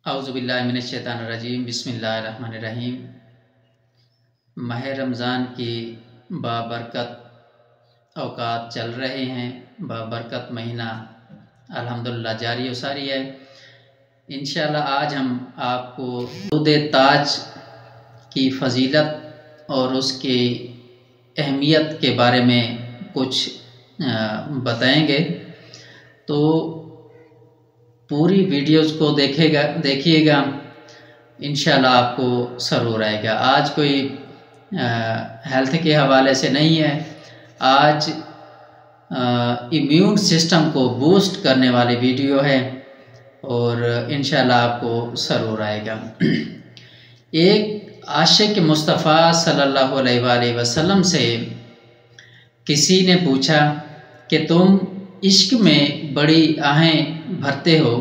औज़ुबिल्लाहिमिनश्शैतानिर्रजीम बिस्मिल्लाहिर्रहमानिर्रहीम। माह रमज़ान की बाबरकत औकात चल रहे हैं। बाबरकत महीना अल्हम्दुलिल्लाह जारी सारी है। इंशाअल्लाह आज हम आपको दुरूद ताज की फ़जीलत और उसकी अहमियत के बारे में कुछ बताएंगे, तो पूरी वीडियोस को देखिएगा, इंशाल्लाह आपको सरूर आएगा। आज कोई हेल्थ के हवाले से नहीं है, आज इम्यून सिस्टम को बूस्ट करने वाली वीडियो है और इंशाल्लाह आपको सरूर आएगा। एक आशिक मुस्तफ़ा सल्लल्लाहु अलैहि वसल्लम से किसी ने पूछा कि तुम इश्क में बड़ी आहें भरते हो,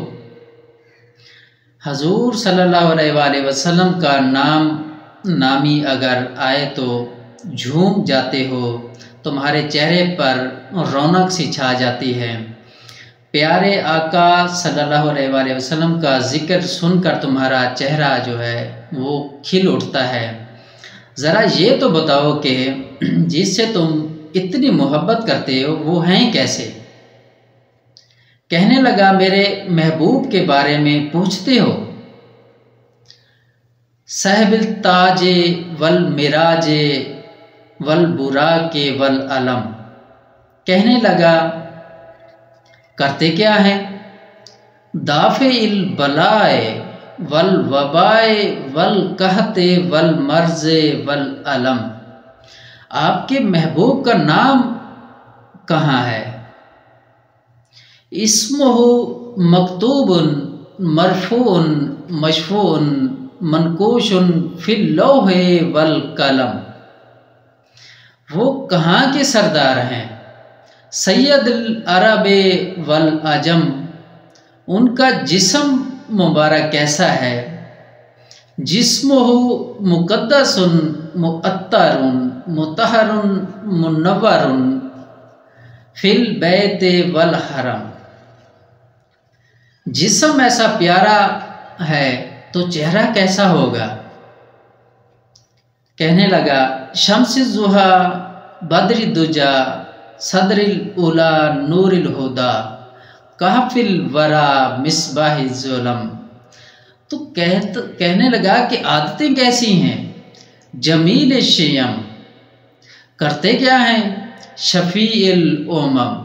हजूर सल्लल्लाहु अलैहि वसल्लम का नामी अगर आए तो झूम जाते हो, तुम्हारे चेहरे पर रौनक सी छा जाती है। प्यारे आका सल्लल्लाहु अलैहि वसल्लम का जिक्र सुनकर तुम्हारा चेहरा जो है वो खिल उठता है। ज़रा ये तो बताओ कि जिससे तुम इतनी मोहब्बत करते हो वो हैं कैसे? कहने लगा, मेरे महबूब के बारे में पूछते हो? सहबिल ताजे वल मिराजे वल बुराके वल अलम। कहने लगा, करते क्या है? दाफे इल बलाए वल वबाए वल कहते वल मर्जे वल अलम। आपके महबूब का नाम कहाँ है? इस्मुहु मकतूबुन मरफून मशफून मनकूशुन फिल लौहे वल कलम। वो कहाँ के सरदार हैं? सैयदुल अरबे वल अजम। उनका जिस्म मुबारक कैसा है? जिस्मुहु मुक़द्दसुन मुअत्तरुन मुतहरुन मुनव्वरुन फिल बैते वल हरम। जिस्म ऐसा प्यारा है तो चेहरा कैसा होगा? कहने लगा, शम्स ज़ुहा बद्र दुजा सदरिल उला नूरिल हुदा कहफिल वरा मिसबाह ज़ुलम। तो कहने लगा कि आदतें कैसी हैं? जमील शियम। करते क्या हैं? शफीइल उमम।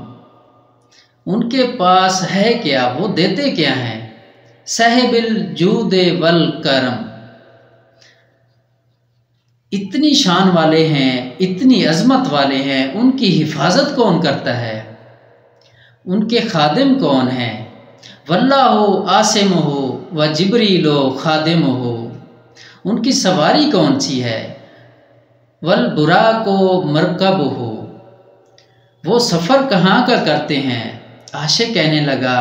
उनके पास है क्या? वो देते क्या हैं? साहिबिल जूदे वल करम। इतनी शान वाले हैं, इतनी अजमत वाले हैं, उनकी हिफाजत कौन करता है? उनके खादिम कौन हैं? वल्लाहु आसिमुहु व जिब्रीलो खादिमुहु। उनकी सवारी कौन सी है? वल बुराको मरकबुहु। वो सफ़र कहाँ का करते हैं? आशिक कहने लगा,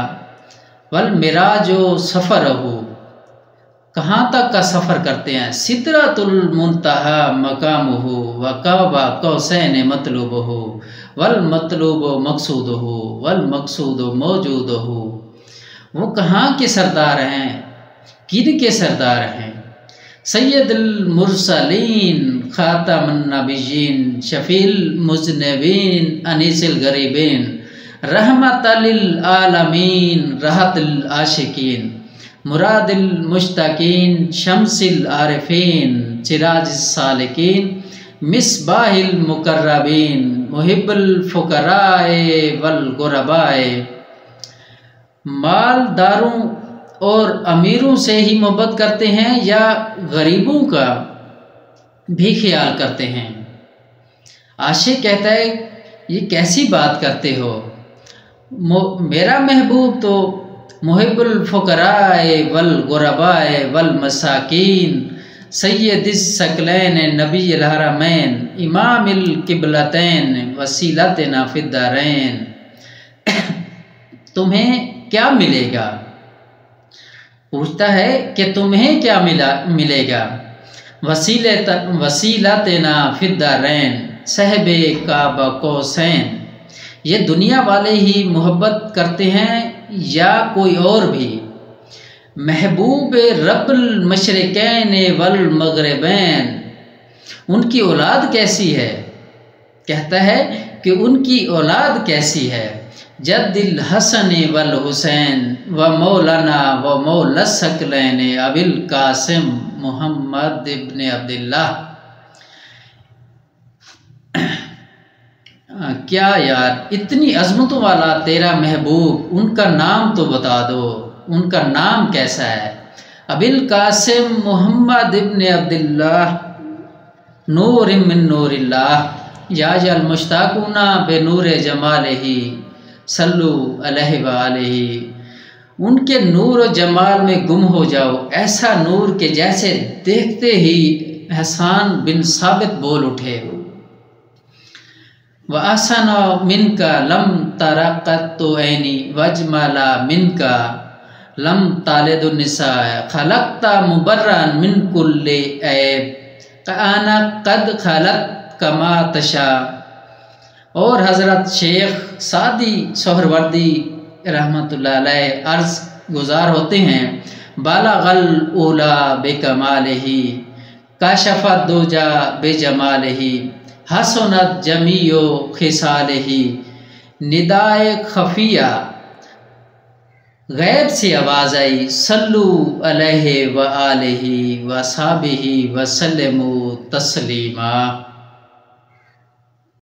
वल मिराजो सफ़र हो। कहाँ तक का सफ़र करते हैं? सिदरतुल मुंतहा मकामुहु व काबा कौसैन मतलूबुहु वल मतलूबु मकसूदुहु वल मकसूदु मौजूदुहु। वो कहाँ के सरदार हैं? किन के सरदार हैं? सैयदुल मुरसलीन खातमुन नबिय्यीन शफील मुज़निबीन अनीसिल गरीबीन रहमतल लिल आलमीन रहतुल आशिकीन मुरादिल मुश्ताकीन शम्सिल आरिफीन चिराजिस सालिकीन मिसबाहिल मुकर्रबीन मुहिब्बुल फुकराए वल गुरबाए। मालदारों और अमीरों से ही मोहब्बत करते हैं या गरीबों का भी ख्याल करते हैं? आशिक कहता है, ये कैसी बात करते हो? मेरा महबूब तो मुहिब्बुल फुकराए वल गुरबाए वल मसाकीन सैयदिस सकलैन नबील हरमैन इमामिल किबलतैन वसीलतना फिद्दारैन। तुम्हें क्या मिलेगा? पूछता है कि तुम्हें क्या मिलेगा? वसीलतना फिद्दारैन सहबे काबा कौसैन। ये दुनिया वाले ही मोहब्बत करते हैं या कोई और भी? महबूब रब्बुल मशरिकैन वल मगरिबैन, उनकी औलाद कैसी है? कहता है कि उनकी औलाद कैसी है? जद्दिल हसन वल हुसैन व मौलाना व मौला सकलैन अबिल कासिम मोहम्मद इब्न अब्दुल्लाह। क्या यार, इतनी अजमतों वाला तेरा महबूब, उनका नाम तो बता दो, उनका नाम कैसा है? अबिल कासिम मोहम्मद इब्न अब्दुल्लाह नूर मिन नूरिल्लाह याजल मुश्ताकुना बे नूर जमालिही सल्लु अलैहि व आलिही। उनके नूर और जमाल में गुम हो जाओ, ऐसा नूर के जैसे देखते ही हसन बिन साबित बोल उठे। व अहसन मिनका लम तरक़त तो ऐनी वजमला मिनका लम तालिदुन निसा खलक़ता मुबर्रन मिन कुल्ली ऐब काना कद खलत कमा तशा। और हज़रत शेख सादी सोहरवर्दी रहमतुल्लाह अलैह अर्ज़ गुज़ार होते हैं, बालगल उला बेकमालिही काशफत दुजा बेजमालिही हसनत जमीओ खिसालिही। निदाए खफिया गैब से आवाज़ आई, सल्लु अलैहि व आलिही व साबिही व सल्लमु तस्लीमा।